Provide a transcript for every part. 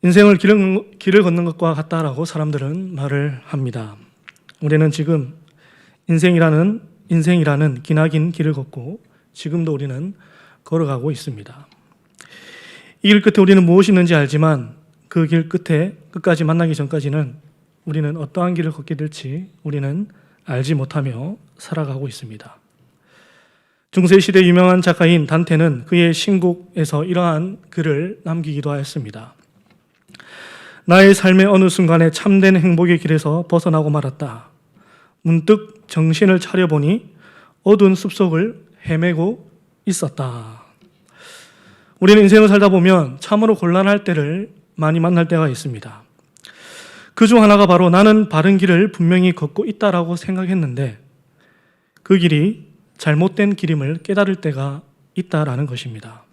인생을 길을 걷는 것과 같다라고 사람들은 말을 합니다. 우리는 지금 인생이라는 기나긴 길을 걷고 지금도 우리는 걸어가고 있습니다. 이 길 끝에 우리는 무엇이 있는지 알지만 그 길 끝에 끝까지 만나기 전까지는 우리는 어떠한 길을 걷게 될지 우리는 알지 못하며 살아가고 있습니다. 중세시대 유명한 작가인 단테는 그의 신곡에서 이러한 글을 남기기도 하였습니다. 나의 삶의 어느 순간에 참된 행복의 길에서 벗어나고 말았다. 문득 정신을 차려보니 어두운 숲속을 헤매고 있었다. 우리는 인생을 살다 보면 참으로 곤란할 때를 많이 만날 때가 있습니다. 그중 하나가 바로 나는 바른 길을 분명히 걷고 있다라고 생각했는데 그 길이 잘못된 길임을 깨달을 때가 있다라는 것입니다.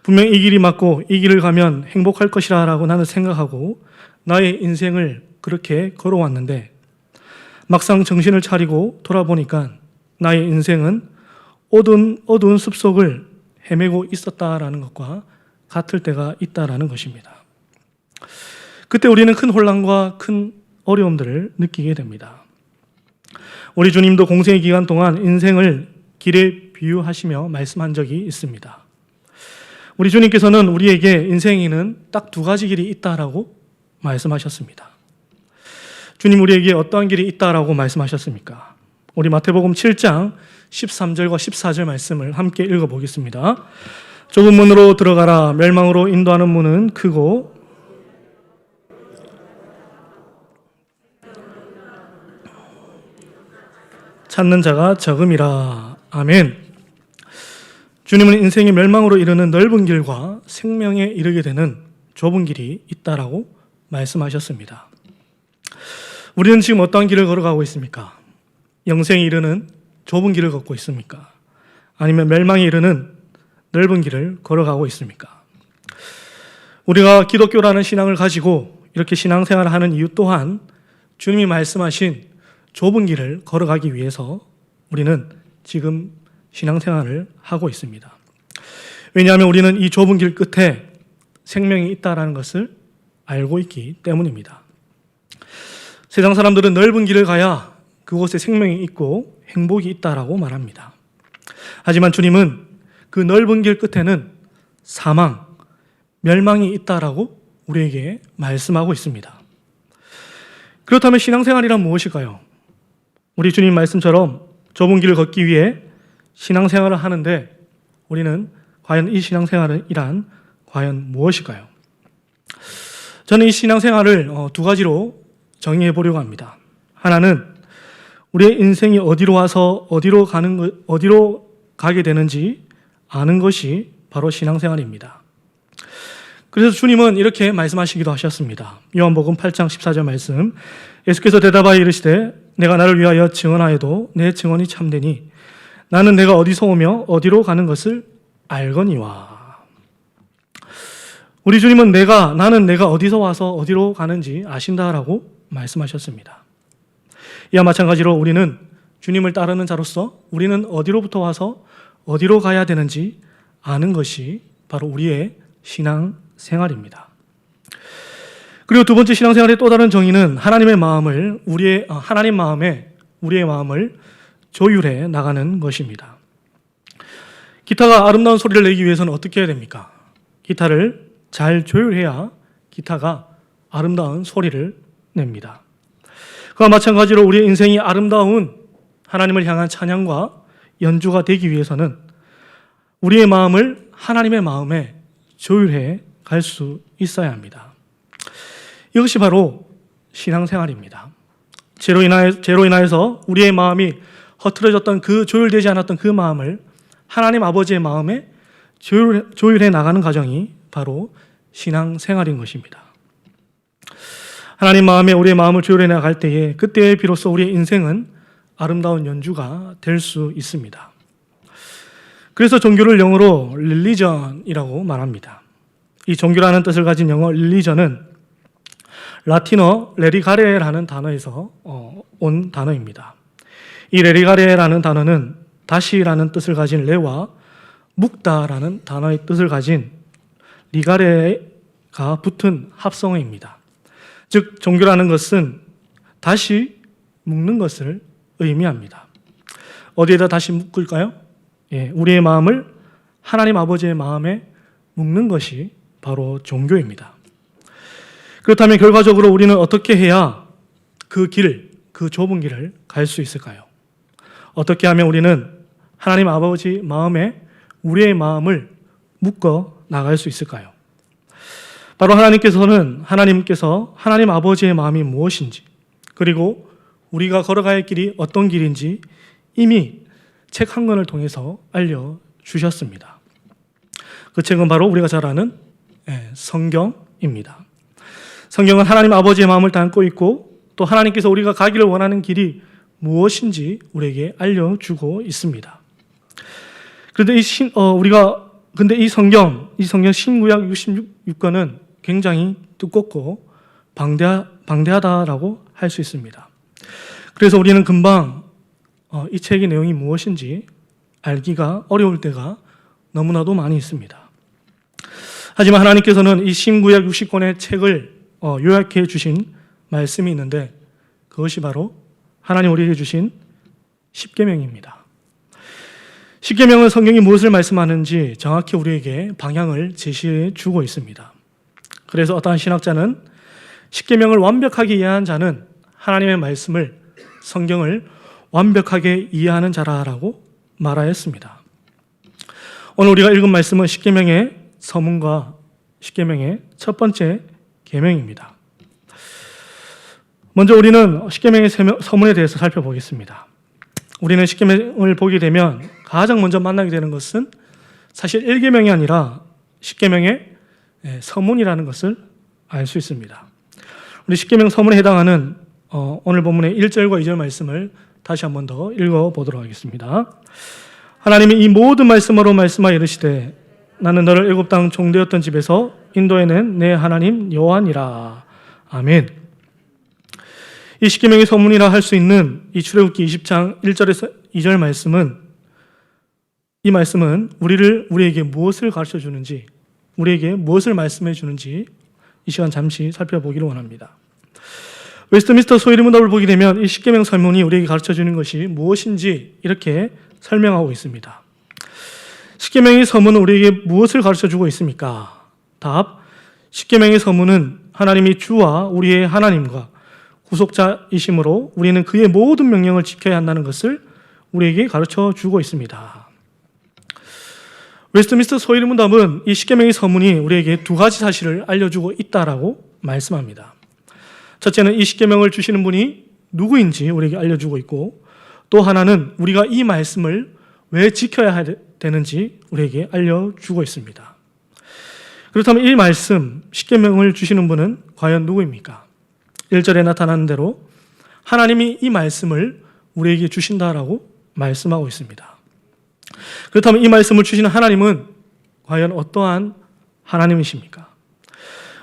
분명 이 길이 맞고 이 길을 가면 행복할 것이라고 나는 생각하고 나의 인생을 그렇게 걸어왔는데 막상 정신을 차리고 돌아보니까 나의 인생은 어두운 숲속을 헤매고 있었다라는 것과 같을 때가 있다라는 것입니다. 그때 우리는 큰 혼란과 큰 어려움들을 느끼게 됩니다. 우리 주님도 공생의 기간 동안 인생을 길에 비유하시며 말씀한 적이 있습니다. 우리 주님께서는 우리에게 인생에는 딱 두 가지 길이 있다라고 말씀하셨습니다. 주님 우리에게 어떠한 길이 있다라고 말씀하셨습니까? 우리 마태복음 7장 13절과 14절 말씀을 함께 읽어보겠습니다. 좁은 문으로 들어가라. 멸망으로 인도하는 문은 크고 찾는 자가 적음이라. 아멘. 주님은 인생의 멸망으로 이르는 넓은 길과 생명에 이르게 되는 좁은 길이 있다라고 말씀하셨습니다. 우리는 지금 어떠한 길을 걸어가고 있습니까? 영생에 이르는 좁은 길을 걷고 있습니까? 아니면 멸망에 이르는 넓은 길을 걸어가고 있습니까? 우리가 기독교라는 신앙을 가지고 이렇게 신앙생활을 하는 이유 또한 주님이 말씀하신 좁은 길을 걸어가기 위해서 우리는 지금 신앙생활을 하고 있습니다. 왜냐하면 우리는 이 좁은 길 끝에 생명이 있다는 것을 알고 있기 때문입니다. 세상 사람들은 넓은 길을 가야 그곳에 생명이 있고 행복이 있다라고 말합니다. 하지만 주님은 그 넓은 길 끝에는 사망, 멸망이 있다라고 우리에게 말씀하고 있습니다. 그렇다면 신앙생활이란 무엇일까요? 우리 주님 말씀처럼 좁은 길을 걷기 위해 신앙생활을 하는데 우리는 과연 이 신앙생활이란 과연 무엇일까요? 저는 이 신앙생활을 두 가지로 정의해 보려고 합니다. 하나는 우리의 인생이 어디로 와서 어디로 가게 되는지 아는 것이 바로 신앙생활입니다. 그래서 주님은 이렇게 말씀하시기도 하셨습니다. 요한복음 8장 14절 말씀. 예수께서 대답하여 이르시되 내가 나를 위하여 증언하여도 내 증언이 참되니 나는 내가 어디서 오며 어디로 가는 것을 알거니와. 우리 주님은 나는 내가 어디서 와서 어디로 가는지 아신다라고 말씀하셨습니다. 이와 마찬가지로 우리는 주님을 따르는 자로서 우리는 어디로부터 와서 어디로 가야 되는지 아는 것이 바로 우리의 신앙생활입니다. 그리고 두 번째 신앙생활의 또 다른 정의는 하나님 마음에 우리의 마음을 조율해 나가는 것입니다. 기타가 아름다운 소리를 내기 위해서는 어떻게 해야 됩니까? 기타를 잘 조율해야 기타가 아름다운 소리를 냅니다. 그와 마찬가지로 우리의 인생이 아름다운 하나님을 향한 찬양과 연주가 되기 위해서는 우리의 마음을 하나님의 마음에 조율해 갈 수 있어야 합니다. 이것이 바로 신앙생활입니다. 죄로 인하여서 우리의 마음이 허틀어졌던 조율되지 않았던 그 마음을 하나님 아버지의 마음에 조율해 나가는 과정이 바로 신앙생활인 것입니다. 하나님 마음에 우리의 마음을 조율해 나갈 때에 그때에 비로소 우리의 인생은 아름다운 연주가 될 수 있습니다. 그래서 종교를 영어로 religion이라고 말합니다. 이 종교라는 뜻을 가진 영어 religion은 라틴어 레리가레라는 단어에서 온 단어입니다. 이 레리가레라는 단어는 다시라는 뜻을 가진 레와 묵다라는 단어의 뜻을 가진 리가레의 붙은 합성어입니다. 즉 종교라는 것은 다시 묶는 것을 의미합니다. 어디에다 다시 묶을까요? 우리의 마음을 하나님 아버지의 마음에 묶는 것이 바로 종교입니다. 그렇다면 결과적으로 우리는 어떻게 해야 그 좁은 길을 갈 수 있을까요? 어떻게 하면 우리는 하나님 아버지 마음에 우리의 마음을 묶어 나갈 수 있을까요? 바로 하나님께서 하나님 아버지의 마음이 무엇인지, 그리고 우리가 걸어가야 할 길이 어떤 길인지 이미 책 한 권을 통해서 알려주셨습니다. 그 책은 바로 우리가 잘 아는 성경입니다. 성경은 하나님 아버지의 마음을 담고 있고 또 하나님께서 우리가 가기를 원하는 길이 무엇인지 우리에게 알려주고 있습니다. 그런데 이 성경 신구약 66권은 굉장히 두껍고 방대하다라고 할 수 있습니다. 그래서 우리는 금방 이 책의 내용이 무엇인지 알기가 어려울 때가 너무나도 많이 있습니다. 하지만 하나님께서는 이 신구약 60권의 책을 요약해 주신 말씀이 있는데 그것이 바로 하나님 우리에게 주신 십계명입니다. 십계명은 성경이 무엇을 말씀하는지 정확히 우리에게 방향을 제시해 주고 있습니다. 그래서 어떠한 신학자는 십계명을 완벽하게 이해한 자는 하나님의 말씀을, 성경을 완벽하게 이해하는 자라고 말하였습니다. 오늘 우리가 읽은 말씀은 십계명의 서문과 십계명의 첫 번째 계명입니다. 먼저 우리는 십계명의 서문에 대해서 살펴보겠습니다. 우리는 십계명을 보게 되면 가장 먼저 만나게 되는 것은 사실 1계명이 아니라 십계명의 서문이라는 것을 알 수 있습니다. 우리 십계명 서문에 해당하는 오늘 본문의 1절과 2절 말씀을 다시 한 번 더 읽어보도록 하겠습니다. 하나님이 이 모든 말씀으로 말씀하여 이르시되 나는 너를 애굽 땅 종되었던 집에서 인도해낸 내 하나님 여호와니라. 아멘. 이 십계명의 서문이라 할 수 있는 이 출애굽기 20장 1절에서 2절 이 말씀은 우리에게 무엇을 가르쳐 주는지, 우리에게 무엇을 말씀해 주는지 이 시간 잠시 살펴보기를 원합니다. 웨스트민스터 소위리 문답을 보게 되면 이 십계명 설문이 우리에게 가르쳐 주는 것이 무엇인지 이렇게 설명하고 있습니다. 십계명의 서문은 우리에게 무엇을 가르쳐 주고 있습니까? 답, 십계명의 서문은 하나님이 주와 우리의 하나님과 구속자이심으로 우리는 그의 모든 명령을 지켜야 한다는 것을 우리에게 가르쳐 주고 있습니다. 웨스트민스터 소위리 문답은 이 십계명의 서문이 우리에게 두 가지 사실을 알려주고 있다라고 말씀합니다. 첫째는 이 십계명을 주시는 분이 누구인지 우리에게 알려주고 있고, 또 하나는 우리가 이 말씀을 왜 지켜야 되는지 우리에게 알려주고 있습니다. 그렇다면 이 말씀, 십계명을 주시는 분은 과연 누구입니까? 1절에 나타나는 대로 하나님이 이 말씀을 우리에게 주신다라고 말씀하고 있습니다. 그렇다면 이 말씀을 주시는 하나님은 과연 어떠한 하나님이십니까?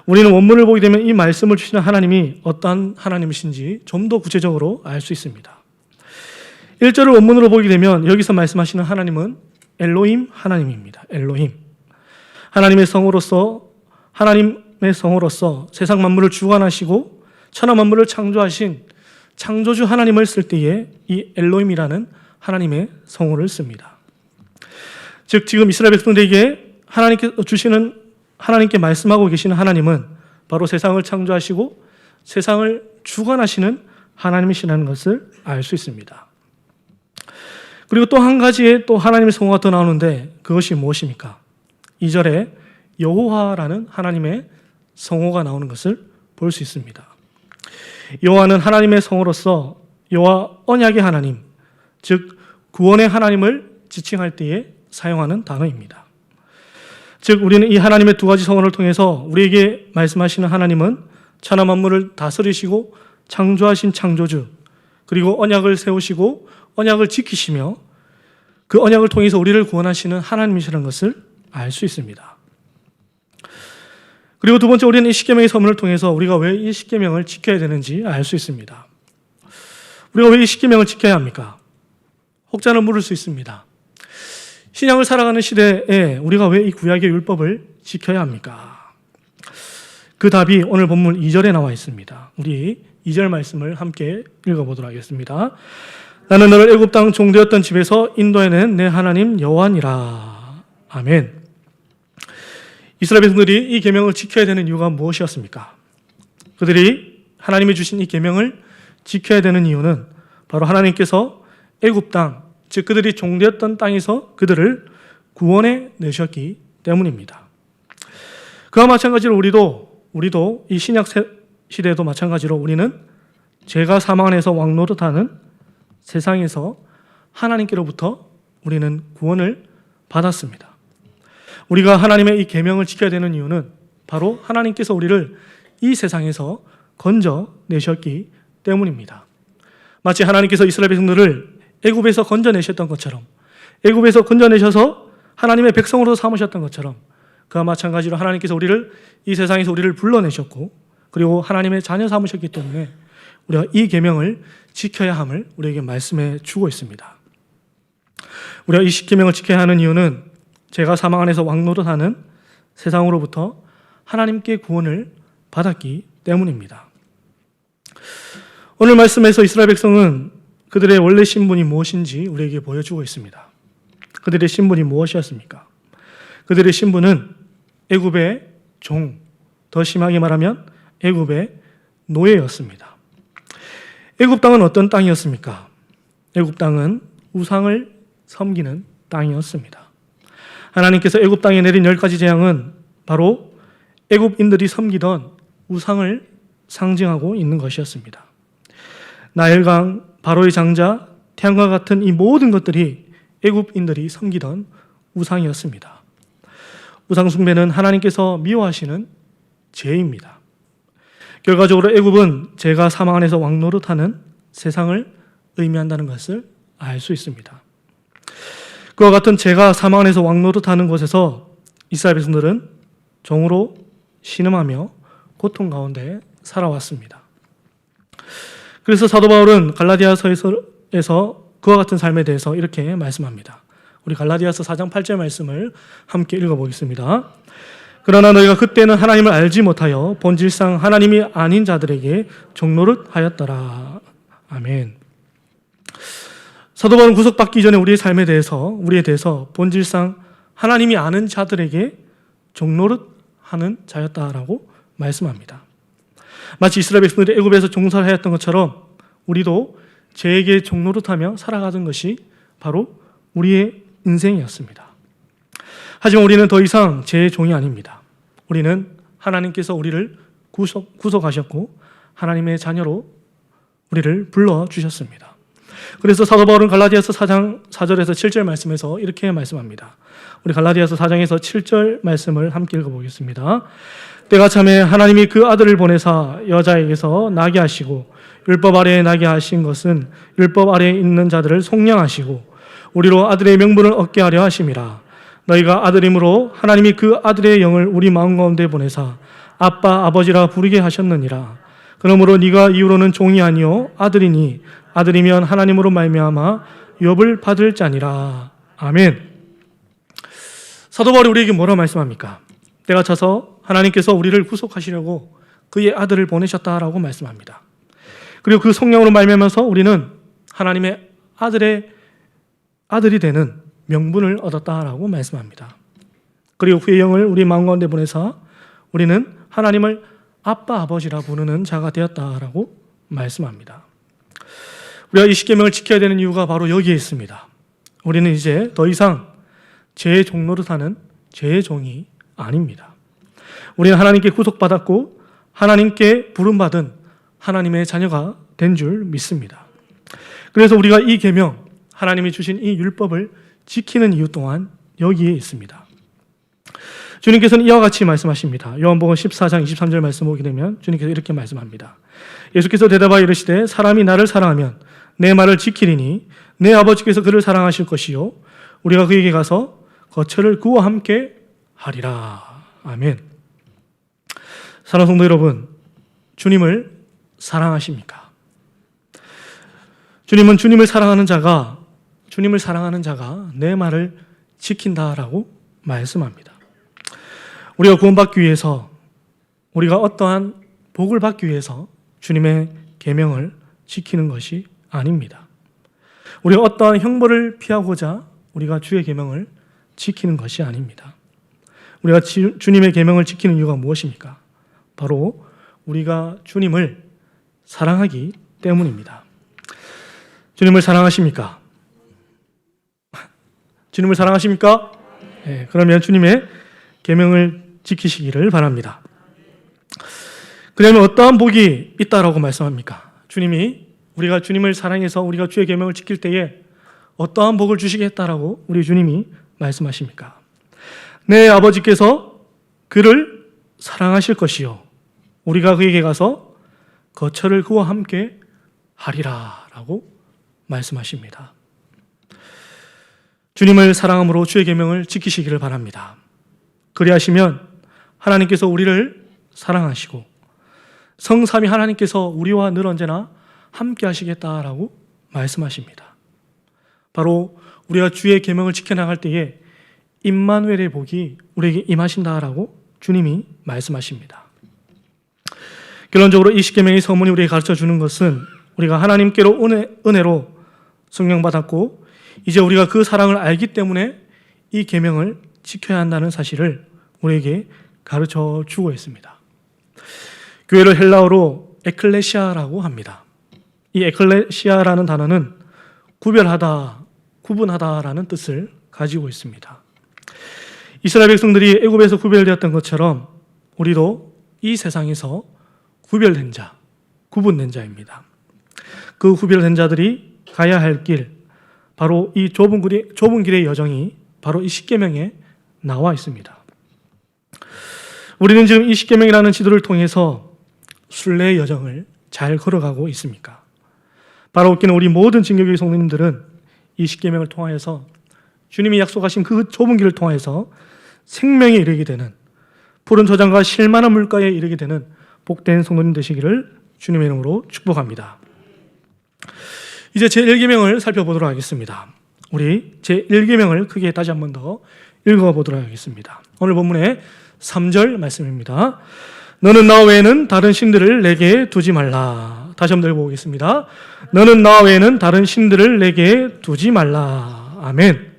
우리는 원문을 보게 되면 이 말씀을 주시는 하나님이 어떠한 하나님이신지 좀 더 구체적으로 알 수 있습니다. 1절을 원문으로 보게 되면 여기서 말씀하시는 하나님은 엘로힘 하나님입니다. 엘로힘. 하나님의 성으로서 세상 만물을 주관하시고 천하 만물을 창조하신 창조주 하나님을 쓸 때에 이 엘로힘이라는 하나님의 성호를 씁니다. 즉 지금 이스라엘 백성들에게 하나님께 말씀하고 계시는 하나님은 바로 세상을 창조하시고 세상을 주관하시는 하나님이시라는 것을 알 수 있습니다. 그리고 또 한 가지의 또 하나님의 성호가 더 나오는데 그것이 무엇입니까? 2절에 여호와라는 하나님의 성호가 나오는 것을 볼 수 있습니다. 여호와는 하나님의 성호로서 여호와 언약의 하나님, 즉 구원의 하나님을 지칭할 때에 사용하는 단어입니다. 즉 우리는 이 하나님의 두 가지 성호를 통해서 우리에게 말씀하시는 하나님은 천하 만물을 다스리시고 창조하신 창조주, 그리고 언약을 세우시고 언약을 지키시며 그 언약을 통해서 우리를 구원하시는 하나님이시라는 것을 알 수 있습니다. 그리고 두 번째, 우리는 이 십계명의 서문을 통해서 우리가 왜 이 십계명을 지켜야 되는지 알 수 있습니다. 우리가 왜 이 십계명을 지켜야 합니까? 혹자는 물을 수 있습니다. 신약을 살아가는 시대에 우리가 왜 이 구약의 율법을 지켜야 합니까? 그 답이 오늘 본문 2절에 나와 있습니다. 우리 2절 말씀을 함께 읽어보도록 하겠습니다. 나는 너를 애굽 땅 종되었던 집에서 인도해낸 내 하나님 여호와니라. 아멘. 이스라엘 백성들이 이 계명을 지켜야 되는 이유가 무엇이었습니까? 그들이 하나님이 주신 이 계명을 지켜야 되는 이유는 바로 하나님께서 애굽 땅, 즉 그들이 종되었던 땅에서 그들을 구원해 내셨기 때문입니다. 그와 마찬가지로 우리도 이 신약 시대에도 마찬가지로 우리는 죄가 사망 안에서 왕노릇하는 세상에서 하나님께로부터 우리는 구원을 받았습니다. 우리가 하나님의 이 계명을 지켜야 되는 이유는 바로 하나님께서 우리를 이 세상에서 건져내셨기 때문입니다. 마치 하나님께서 이스라엘 백성들을 애굽에서 건져내셨던 것처럼, 애굽에서 건져내셔서 하나님의 백성으로 삼으셨던 것처럼, 그와 마찬가지로 하나님께서 우리를 이 세상에서 우리를 불러내셨고 그리고 하나님의 자녀 삼으셨기 때문에 우리가 이 계명을 지켜야 함을 우리에게 말씀해 주고 있습니다. 우리가 이 계명을 지켜야 하는 이유는 죄가 사망 안에서 왕노릇하는 세상으로부터 하나님께 구원을 받았기 때문입니다. 오늘 말씀에서 이스라엘 백성은 그들의 원래 신분이 무엇인지 우리에게 보여주고 있습니다. 그들의 신분이 무엇이었습니까? 그들의 신분은 애굽의 종, 더 심하게 말하면 애굽의 노예였습니다. 애굽 땅은 어떤 땅이었습니까? 애굽 땅은 우상을 섬기는 땅이었습니다. 하나님께서 애굽 땅에 내린 10가지 재앙은 바로 애굽인들이 섬기던 우상을 상징하고 있는 것이었습니다. 나일강, 바로의 장자, 태양과 같은 이 모든 것들이 애굽인들이 섬기던 우상이었습니다. 우상 숭배는 하나님께서 미워하시는 죄입니다. 결과적으로 애굽은 죄가 사망 안에서 왕노릇하는 세상을 의미한다는 것을 알 수 있습니다. 그와 같은 죄가 사망 안에서 왕노릇하는 곳에서 이스라엘 백성들은 종으로 신음하며 고통 가운데 살아왔습니다. 그래서 사도 바울은 갈라디아서에서 그와 같은 삶에 대해서 이렇게 말씀합니다. 우리 갈라디아서 4장 8절 말씀을 함께 읽어보겠습니다. 그러나 너희가 그때는 하나님을 알지 못하여 본질상 하나님이 아닌 자들에게 종노릇하였더라. 아멘. 사도 바울은 구속받기 전에 우리의 삶에 대해서, 우리에 대해서 본질상 하나님이 아는 자들에게 종노릇하는 자였다라고 말씀합니다. 마치 이스라엘 백성들이 애굽에서 종살하였던 것처럼 우리도 죄에게 종노릇하며 살아가던 것이 바로 우리의 인생이었습니다. 하지만 우리는 더 이상 죄의 종이 아닙니다. 우리는 하나님께서 우리를 구속하셨고 하나님의 자녀로 우리를 불러주셨습니다. 그래서 사도 바울은 갈라디아서 4장 4절에서 7절 말씀에서 이렇게 말씀합니다. 우리 갈라디아서 4장에서 7절 말씀을 함께 읽어보겠습니다. 때가 참에 하나님이 그 아들을 보내사 여자에게서 나게 하시고 율법 아래에 나게 하신 것은 율법 아래에 있는 자들을 속량하시고 우리로 아들의 명분을 얻게 하려 하심이라. 너희가 아들임으로 하나님이 그 아들의 영을 우리 마음 가운데 보내사 아빠 아버지라 부르게 하셨느니라. 그러므로 네가 이후로는 종이 아니요 아들이니 아들이면 하나님으로 말미암아 유업을 받을 자니라. 아멘. 사도 바울이 우리에게 뭐라 말씀합니까? 때가 차서 하나님께서 우리를 구속하시려고 그의 아들을 보내셨다라고 말씀합니다. 그리고 그 성령으로 말미암아서 우리는 하나님의 아들이 되는 명분을 얻었다라고 말씀합니다. 그리고 그의 영을 우리 마음 가운데 보내사 우리는 하나님을 아빠 아버지라 부르는 자가 되었다라고 말씀합니다. 우리가 이 십계명을 지켜야 되는 이유가 바로 여기에 있습니다. 우리는 이제 더 이상 죄의 종노릇하는 죄의 종이 아닙니다. 우리는 하나님께 구속받았고 하나님께 부름받은 하나님의 자녀가 된 줄 믿습니다. 그래서 우리가 이 계명, 하나님이 주신 이 율법을 지키는 이유 또한 여기에 있습니다. 주님께서는 이와 같이 말씀하십니다. 요한복음 14장 23절 말씀 보게 되면 주님께서 이렇게 말씀합니다. 예수께서 대답하여 이르시되 사람이 나를 사랑하면 내 말을 지키리니 내 아버지께서 그를 사랑하실 것이요 우리가 그에게 가서 거처를 그와 함께 하리라. 아멘. 사랑하는 성도 여러분, 주님을 사랑하십니까? 주님은 주님을 사랑하는 자가 내 말을 지킨다라고 말씀합니다. 우리가 구원받기 위해서 우리가 어떠한 복을 받기 위해서 주님의 계명을 지키는 것이 아닙니다. 우리가 어떠한 형벌을 피하고자 우리가 주의 계명을 지키는 것이 아닙니다. 우리가 주님의 계명을 지키는 이유가 무엇입니까? 바로 우리가 주님을 사랑하기 때문입니다. 주님을 사랑하십니까? 주님을 사랑하십니까? 네, 그러면 주님의 계명을 지키시기를 바랍니다. 그러면 어떠한 복이 있다라고 말씀합니까? 우리가 주님을 사랑해서 우리가 주의 계명을 지킬 때에 어떠한 복을 주시겠다라고 우리 주님이 말씀하십니까? 내 아버지께서 그를 사랑하실 것이요 우리가 그에게 가서 거처를 그와 함께 하리라 라고 말씀하십니다. 주님을 사랑함으로 주의 계명을 지키시기를 바랍니다. 그리하시면 하나님께서 우리를 사랑하시고 성삼위 하나님께서 우리와 늘 언제나 함께 하시겠다라고 말씀하십니다. 바로 우리가 주의 계명을 지켜나갈 때에 임마누엘의 복이 우리에게 임하신다라고 주님이 말씀하십니다. 결론적으로 이 십계명의 서문이 우리에게 가르쳐주는 것은 우리가 하나님께로 은혜로 성령받았고 이제 우리가 그 사랑을 알기 때문에 이 계명을 지켜야 한다는 사실을 우리에게 가르쳐주고 있습니다. 교회를 헬라어로 에클레시아라고 합니다. 이 에클레시아라는 단어는 구별하다, 구분하다라는 뜻을 가지고 있습니다. 이스라엘 백성들이 애굽에서 구별되었던 것처럼 우리도 이 세상에서 구별된 자, 구분된 자입니다. 그 구별된 자들이 가야 할 길, 바로 이 좁은 길의 여정이 바로 이 십계명에 나와 있습니다. 우리는 지금 이 십계명이라는 지도를 통해서 순례의 여정을 잘 걸어가고 있습니까? 바로 웃기는 우리 모든 진교교회 성도님들은 이 십계명을 통하여서 주님이 약속하신 그 좁은 길을 통하여서 생명에 이르게 되는 푸른 저장과 실만한 물가에 이르게 되는 복된 성도님 되시기를 주님의 이름으로 축복합니다. 이제 제1계명을 살펴보도록 하겠습니다. 우리 제1계명을 크게 다시 한 번 더 읽어보도록 하겠습니다. 오늘 본문의 3절 말씀입니다. 너는 나 외에는 다른 신들을 내게 두지 말라. 다시 한번 읽어보겠습니다. 너는 나 외에는 다른 신들을 내게 두지 말라. 아멘.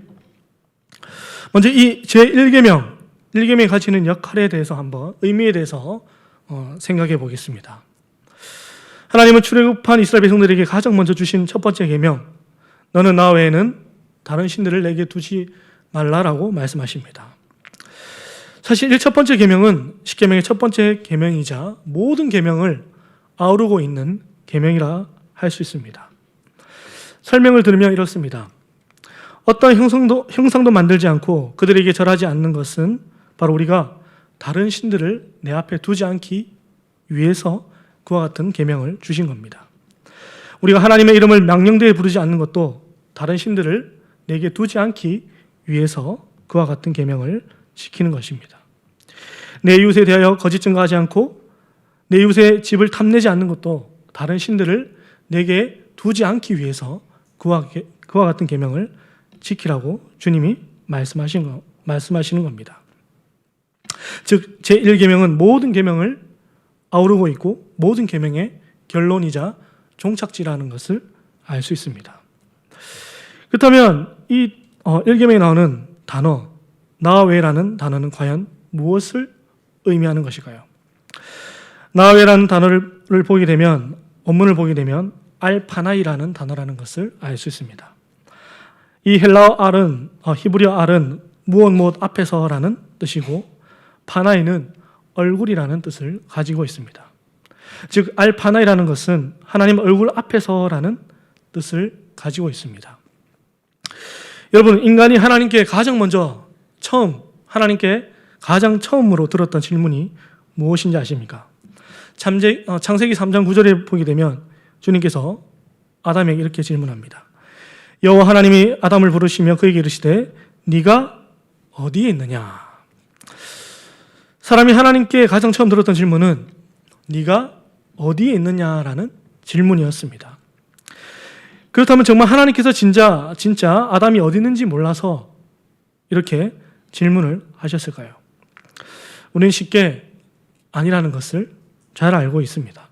먼저 이 제1계명, 1계명이 가지는 역할에 대해서 한번 의미에 대해서 생각해 보겠습니다. 하나님은 출애굽한 이스라엘 백성들에게 가장 먼저 주신 첫 번째 계명, 너는 나 외에는 다른 신들을 내게 두지 말라라고 말씀하십니다. 사실 첫 번째 계명은 십계명의 첫 번째 계명이자 모든 계명을 아우르고 있는 계명이라 할 수 있습니다. 설명을 들으면 이렇습니다. 어떤 형상도 만들지 않고 그들에게 절하지 않는 것은 바로 우리가 다른 신들을 내 앞에 두지 않기 위해서 그와 같은 계명을 주신 겁니다. 우리가 하나님의 이름을 망령되이 부르지 않는 것도 다른 신들을 내게 두지 않기 위해서 그와 같은 계명을 지키는 것입니다. 내 이웃에 대하여 거짓 증거하지 않고 내 이웃의 집을 탐내지 않는 것도 다른 신들을 내게 두지 않기 위해서 그와 같은 계명을 지키라고 주님이 말씀하시는 겁니다. 즉 제1계명은 모든 계명을 아우르고 있고 모든 계명의 결론이자 종착지라는 것을 알 수 있습니다. 그렇다면 이 1계명에 나오는 단어 나 외라는 단어는 과연 무엇을 의미하는 것일까요? 나 외라는 단어를 보게 되면 원문을 보게 되면 알파나이라는 단어라는 것을 알 수 있습니다. 이 헬라어 알은 히브리어 알은 무엇 앞에서라는 뜻이고 파나이는 얼굴이라는 뜻을 가지고 있습니다. 즉 알파나이라는 것은 하나님 얼굴 앞에서라는 뜻을 가지고 있습니다. 여러분, 인간이 하나님께 가장 먼저 하나님께 가장 처음으로 들었던 질문이 무엇인지 아십니까? 창세기 3장 9절에 보게 되면 주님께서 아담에게 이렇게 질문합니다. 여호와 하나님이 아담을 부르시며 그에게 이르시되 네가 어디에 있느냐? 사람이 하나님께 가장 처음 들었던 질문은 네가 어디에 있느냐라는 질문이었습니다. 그렇다면 정말 하나님께서 진짜 아담이 어디 있는지 몰라서 이렇게 질문을 하셨을까요? 우리는 쉽게 아니라는 것을 잘 알고 있습니다.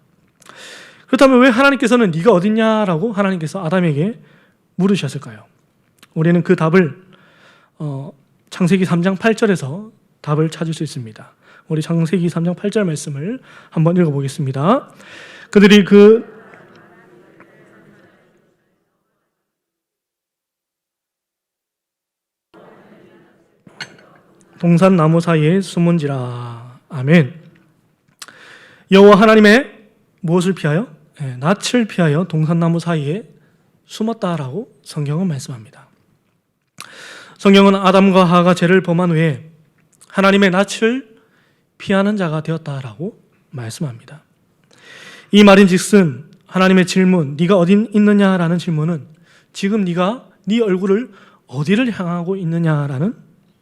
그렇다면 왜 하나님께서는 네가 어딨냐라고 하나님께서 아담에게 물으셨을까요? 우리는 그 답을 창세기 3장 8절에서 답을 찾을 수 있습니다. 우리 창세기 3장 8절 말씀을 한번 읽어보겠습니다. 그들이 동산나무 사이에 숨은지라. 아멘. 여호와 하나님의 무엇을 피하여? 낯을 피하여 동산나무 사이에 숨었다라고 성경은 말씀합니다. 성경은 아담과 하와가 죄를 범한 후에 하나님의 낯을 피하는 자가 되었다라고 말씀합니다. 이 말인즉슨 하나님의 질문, 네가 어디 있느냐라는 질문은 지금 네가 네 얼굴을 어디를 향하고 있느냐라는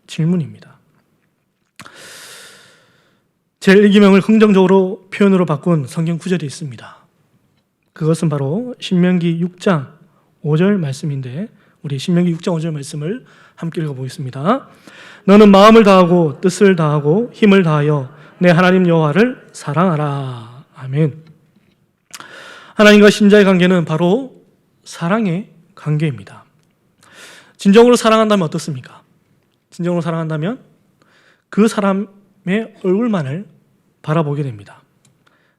질문입니다. 제1기명을 긍정적으로 표현으로 바꾼 성경 구절이 있습니다. 그것은 바로 신명기 6장 5절 말씀인데 우리 신명기 6장 5절 말씀을 함께 읽어보겠습니다. 너는 마음을 다하고 뜻을 다하고 힘을 다하여 내 하나님 여호와를 사랑하라. 아멘. 하나님과 신자의 관계는 바로 사랑의 관계입니다. 진정으로 사랑한다면 어떻습니까? 진정으로 사랑한다면 그 사람의 얼굴만을 바라보게 됩니다.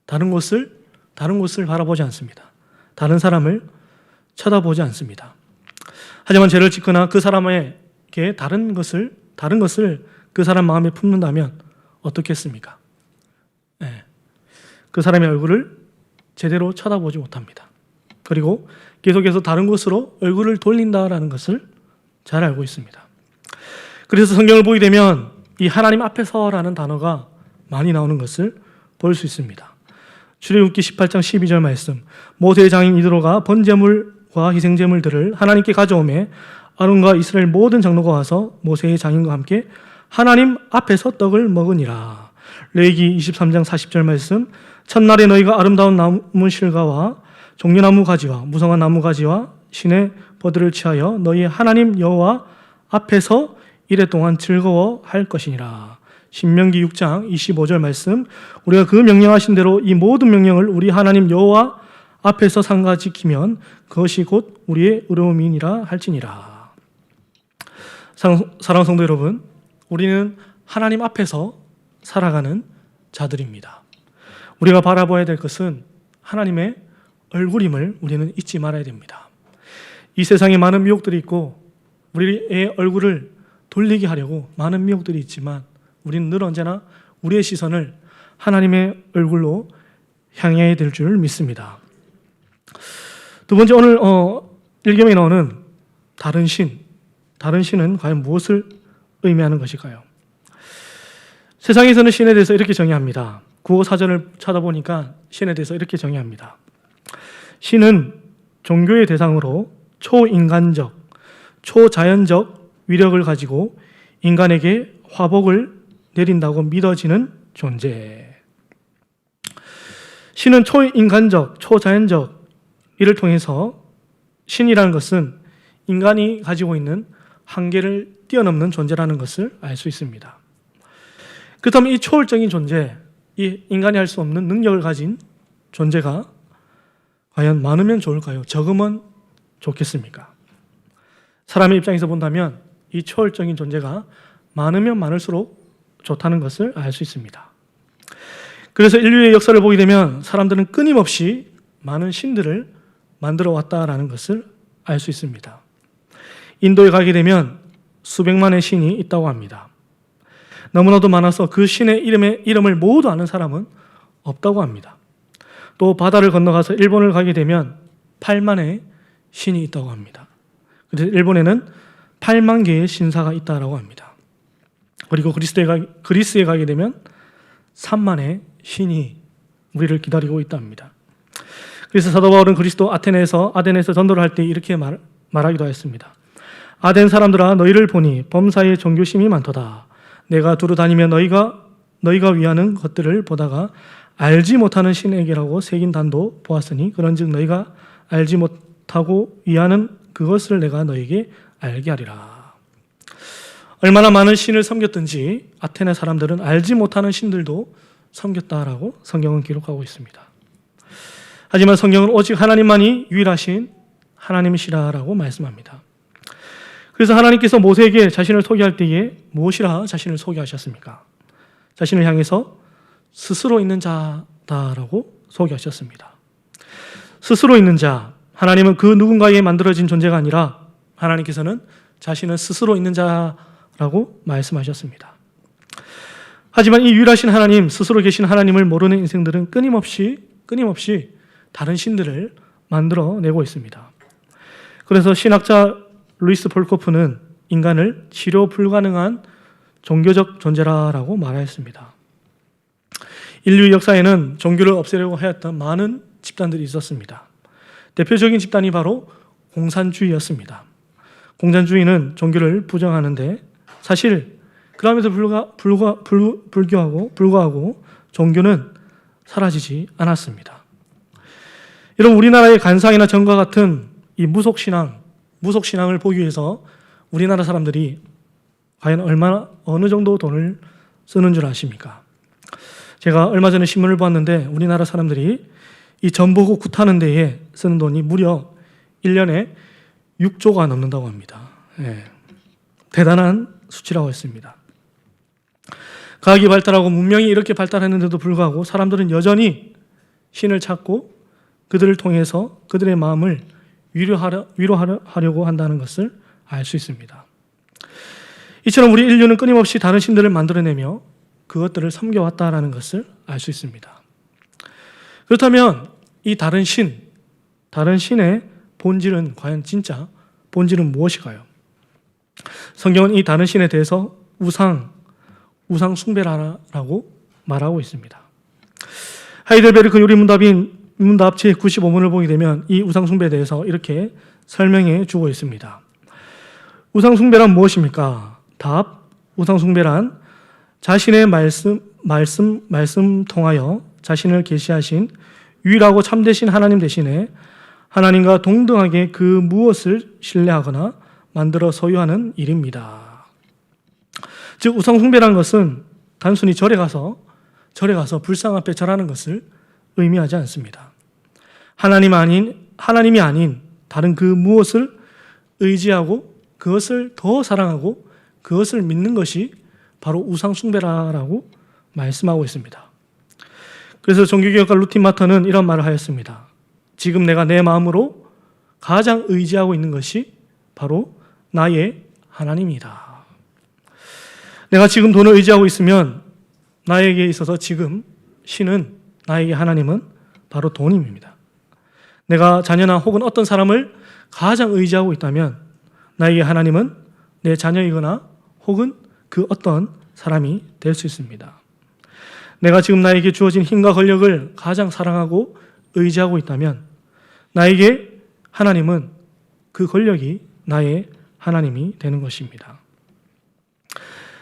다른 곳을 바라보지 않습니다. 다른 사람을 쳐다보지 않습니다. 하지만 죄를 짓거나 그 사람에게 다른 것을 그 사람 마음에 품는다면 어떻겠습니까? 그 사람의 얼굴을 제대로 쳐다보지 못합니다. 그리고 계속해서 다른 곳으로 얼굴을 돌린다라는 것을 잘 알고 있습니다. 그래서 성경을 보게 되면 이 하나님 앞에서라는 단어가 많이 나오는 것을 볼 수 있습니다. 출애굽기 18장 12절 말씀, 모세의 장인 이드로가 번제물과 희생제물들을 하나님께 가져오매 아론과 이스라엘 모든 장로가 와서 모세의 장인과 함께 하나님 앞에서 떡을 먹으니라. 레위기 23장 40절 말씀, 첫날에 너희가 아름다운 나무 실과와 종려나무 가지와 무성한 나무 가지와 신의 버들을 취하여 너희 하나님 여호와 앞에서 이래 동안 즐거워할 것이니라. 신명기 6장 25절 말씀, 우리가 그 명령하신 대로 이 모든 명령을 우리 하나님 여호와 앞에서 삼가 지키면 그것이 곧 우리의 의로움이니라 할지니라. 사랑하는 성도 여러분, 우리는 하나님 앞에서 살아가는 자들입니다. 우리가 바라봐야 될 것은 하나님의 얼굴임을 우리는 잊지 말아야 됩니다. 이 세상에 많은 미혹들이 있고 우리의 얼굴을 돌리게 하려고 많은 미혹들이 있지만 우리는 늘 언제나 우리의 시선을 하나님의 얼굴로 향해야 될 줄 믿습니다. 두 번째, 오늘 1gem에 나오는 다른 신은 과연 무엇을 의미하는 것일까요? 세상에서는 신에 대해서 이렇게 정의합니다. 구어 사전을 찾아보니까 신에 대해서 이렇게 정의합니다. 신은 종교의 대상으로 초인간적, 초자연적 위력을 가지고 인간에게 화복을 내린다고 믿어지는 존재. 신은 초인간적, 초자연적 이를 통해서 신이라는 것은 인간이 가지고 있는 한계를 뛰어넘는 존재라는 것을 알 수 있습니다. 그렇다면 이 초월적인 존재, 이 인간이 할 수 없는 능력을 가진 존재가 과연 많으면 좋을까요? 적으면 좋겠습니까? 사람의 입장에서 본다면 이 초월적인 존재가 많으면 많을수록 좋다는 것을 알 수 있습니다. 그래서 인류의 역사를 보게 되면 사람들은 끊임없이 많은 신들을 만들어 왔다라는 것을 알 수 있습니다. 인도에 가게 되면 수백만의 신이 있다고 합니다. 너무나도 많아서 그 신의 이름을 모두 아는 사람은 없다고 합니다. 또 바다를 건너가서 일본을 가게 되면 8만의 신이 있다고 합니다. 그래서 일본에는 8만 개의 신사가 있다고 합니다. 그리고 그리스에 가게 되면 3만의 신이 우리를 기다리고 있답니다. 그래서 사도 바울은 그리스도 아테네에서 전도를 할 때 이렇게 말하기도 했습니다. 아덴 사람들아, 너희를 보니 범사에 종교심이 많도다. 내가 두루 다니며 너희가 위하는 것들을 보다가 알지 못하는 신에게라고 새긴 단도 보았으니 그런즉 너희가 알지 못하고 위하는 그것을 내가 너희에게 알게 하리라. 얼마나 많은 신을 섬겼든지 아테네 사람들은 알지 못하는 신들도 섬겼다라고 성경은 기록하고 있습니다. 하지만 성경은 오직 하나님만이 유일하신 하나님이시라라고 말씀합니다. 그래서 하나님께서 모세에게 자신을 소개할 때에 무엇이라 자신을 소개하셨습니까? 자신을 향해서 스스로 있는 자다라고 소개하셨습니다. 스스로 있는 자, 하나님은 그 누군가에 만들어진 존재가 아니라 하나님께서는 자신은 스스로 있는 자라고 말씀하셨습니다. 하지만 이 유일하신 하나님, 스스로 계신 하나님을 모르는 인생들은 끊임없이 다른 신들을 만들어내고 있습니다. 그래서 신학자 루이스 폴코프는 인간을 치료 불가능한 종교적 존재라고 말하였습니다. 인류 역사에는 종교를 없애려고 하였던 많은 집단들이 있었습니다. 대표적인 집단이 바로 공산주의였습니다. 공산주의는 종교를 부정하는데 사실 그럼에도 불구하고 종교는 사라지지 않았습니다. 여러분, 우리나라의 간상이나 정과 같은 이 무속신앙을 보기 위해서 우리나라 사람들이 과연 어느 정도 돈을 쓰는 줄 아십니까? 제가 얼마 전에 신문을 보았는데 우리나라 사람들이 이 전보고 굿하는 데에 쓰는 돈이 무려 1년에 6조가 넘는다고 합니다. 대단한 수치라고 했습니다. 과학이 발달하고 문명이 이렇게 발달했는데도 불구하고 사람들은 여전히 신을 찾고 그들을 통해서 그들의 마음을 위로하려고 한다는 것을 알 수 있습니다. 이처럼 우리 인류는 끊임없이 다른 신들을 만들어내며 그것들을 섬겨왔다는 것을 알 수 있습니다. 그렇다면 이 다른 신의 본질은 과연 진짜 본질은 무엇일까요? 성경은 이 다른 신에 대해서 우상 숭배라고 말하고 있습니다. 하이델베르크 요리문답 제95문을 보게 되면 이 우상 숭배에 대해서 이렇게 설명해 주고 있습니다. 우상 숭배란 무엇입니까? 답: 우상 숭배란 자신의 말씀 통하여 자신을 계시하신 유일하고 참되신 하나님 대신에 하나님과 동등하게 그 무엇을 신뢰하거나 만들어 소유하는 일입니다. 즉 우상 숭배라는 것은 단순히 절에 가서 불상 앞에 절하는 것을 의미하지 않습니다. 하나님이 아닌 다른 그 무엇을 의지하고 그것을 더 사랑하고 그것을 믿는 것이 바로 우상 숭배라고 말씀하고 있습니다. 그래서 종교개혁가 루틴 마터는 이런 말을 하였습니다. 지금 내가 내 마음으로 가장 의지하고 있는 것이 바로 나의 하나님이다. 내가 지금 돈을 의지하고 있으면 나에게 있어서 지금 신은, 나에게 하나님은 바로 돈입니다. 내가 자녀나 혹은 어떤 사람을 가장 의지하고 있다면 나에게 하나님은 내 자녀이거나 혹은 그 어떤 사람이 될 수 있습니다. 내가 지금 나에게 주어진 힘과 권력을 가장 사랑하고 의지하고 있다면 나에게 하나님은 그 권력이 나의 하나님이 되는 것입니다.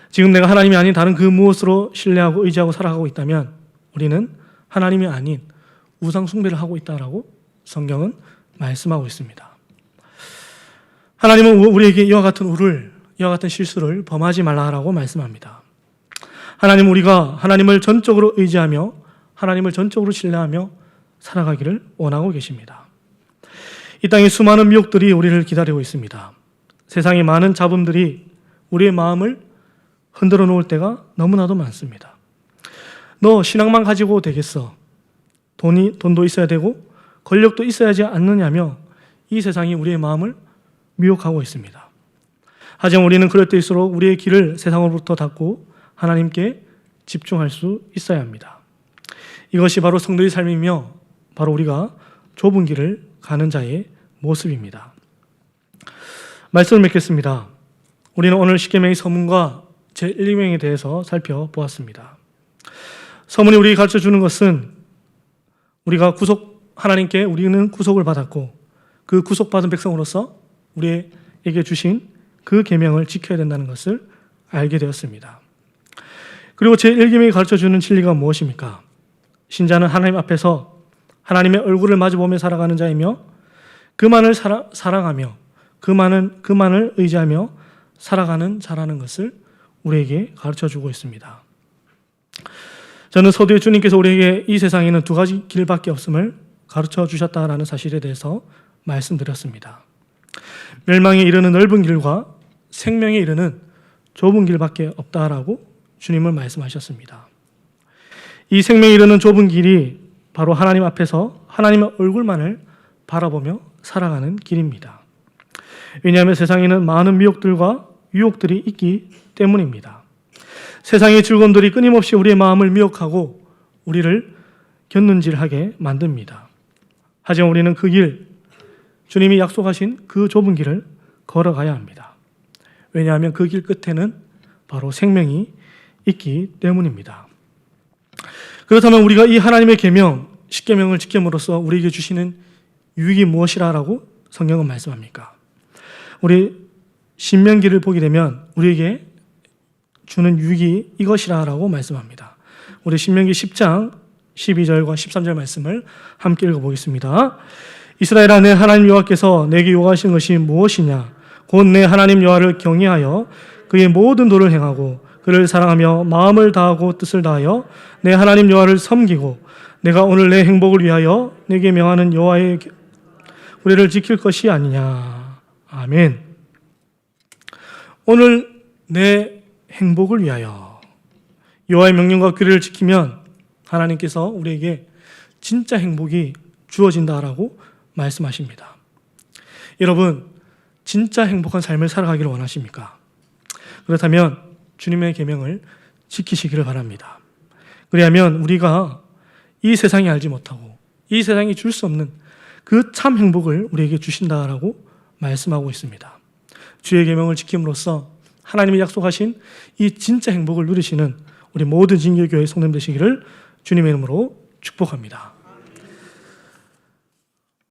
지금 내가 하나님이 아닌 다른 그 무엇으로 신뢰하고 의지하고 살아가고 있다면 우리는 하나님이 아닌 우상 숭배를 하고 있다라고 성경은 말씀하고 있습니다. 하나님은 우리에게 이와 같은 실수를 범하지 말라라고 말씀합니다. 하나님은 우리가 하나님을 전적으로 의지하며 하나님을 전적으로 신뢰하며 살아가기를 원하고 계십니다. 이 땅에 수많은 미혹들이 우리를 기다리고 있습니다. 세상의 많은 잡음들이 우리의 마음을 흔들어 놓을 때가 너무나도 많습니다. 너 신앙만 가지고 되겠어? 돈도 있어야 되고 권력도 있어야 하지 않느냐며 이 세상이 우리의 마음을 미혹하고 있습니다. 하지만 우리는 그럴 때일수록 우리의 길을 세상으로부터 닫고 하나님께 집중할 수 있어야 합니다. 이것이 바로 성도의 삶이며 바로 우리가 좁은 길을 가는 자의 모습입니다. 말씀을 맺겠습니다. 우리는 오늘 십계명의 서문과 제1계명에 대해서 살펴보았습니다. 서문이 우리에게 가르쳐주는 것은 우리는 구속을 받았고 그 구속받은 백성으로서 우리에게 주신 그 계명을 지켜야 된다는 것을 알게 되었습니다. 그리고 제1계명이 가르쳐주는 진리가 무엇입니까? 신자는 하나님 앞에서 하나님의 얼굴을 마주보며 살아가는 자이며 그만을 사랑하며 그만을 의지하며 살아가는 자라는 것을 우리에게 가르쳐주고 있습니다. 저는 서두에 주님께서 우리에게 이 세상에는 두 가지 길밖에 없음을 가르쳐 주셨다라는 사실에 대해서 말씀드렸습니다. 멸망에 이르는 넓은 길과 생명에 이르는 좁은 길밖에 없다라고 주님은 말씀하셨습니다. 이 생명에 이르는 좁은 길이 바로 하나님 앞에서 하나님의 얼굴만을 바라보며 살아가는 길입니다. 왜냐하면 세상에는 많은 미혹들과 유혹들이 있기 때문입니다. 세상의 즐거움들이 끊임없이 우리의 마음을 미혹하고 우리를 곁눈질하게 만듭니다. 하지만 우리는 그 길, 주님이 약속하신 그 좁은 길을 걸어가야 합니다. 왜냐하면 그 길 끝에는 바로 생명이 있기 때문입니다. 그렇다면 우리가 이 하나님의 계명, 십계명을 지킴으로써 우리에게 주시는 유익이 무엇이라고 성경은 말씀합니까? 우리 신명기를 보게 되면 우리에게 주는 유익이 이것이라고 말씀합니다. 우리 신명기 10장 12절과 13절 말씀을 함께 읽어보겠습니다. 이스라엘아, 내 하나님 여호와께서 내게 요구하신 것이 무엇이냐? 곧 내 하나님 여호와를 경외하여 그의 모든 도를 행하고 그를 사랑하며 마음을 다하고 뜻을 다하여 내 하나님 여호와를 섬기고 내가 오늘 내 행복을 위하여 내게 명하는 여호와의 규례를 지킬 것이 아니냐. 아멘. 오늘 내 행복을 위하여 여호와의 명령과 규례를 지키면 하나님께서 우리에게 진짜 행복이 주어진다라고 말씀하십니다. 여러분, 진짜 행복한 삶을 살아가기를 원하십니까? 그렇다면 주님의 계명을 지키시기를 바랍니다. 그리하면 우리가 이 세상이 알지 못하고 이 세상이 줄 수 없는 그 참 행복을 우리에게 주신다라고 말씀하고 있습니다. 주의 계명을 지킴으로써 하나님이 약속하신 이 진짜 행복을 누리시는 우리 모든 진교교회 성도님 되시기를 주님의 이름으로 축복합니다.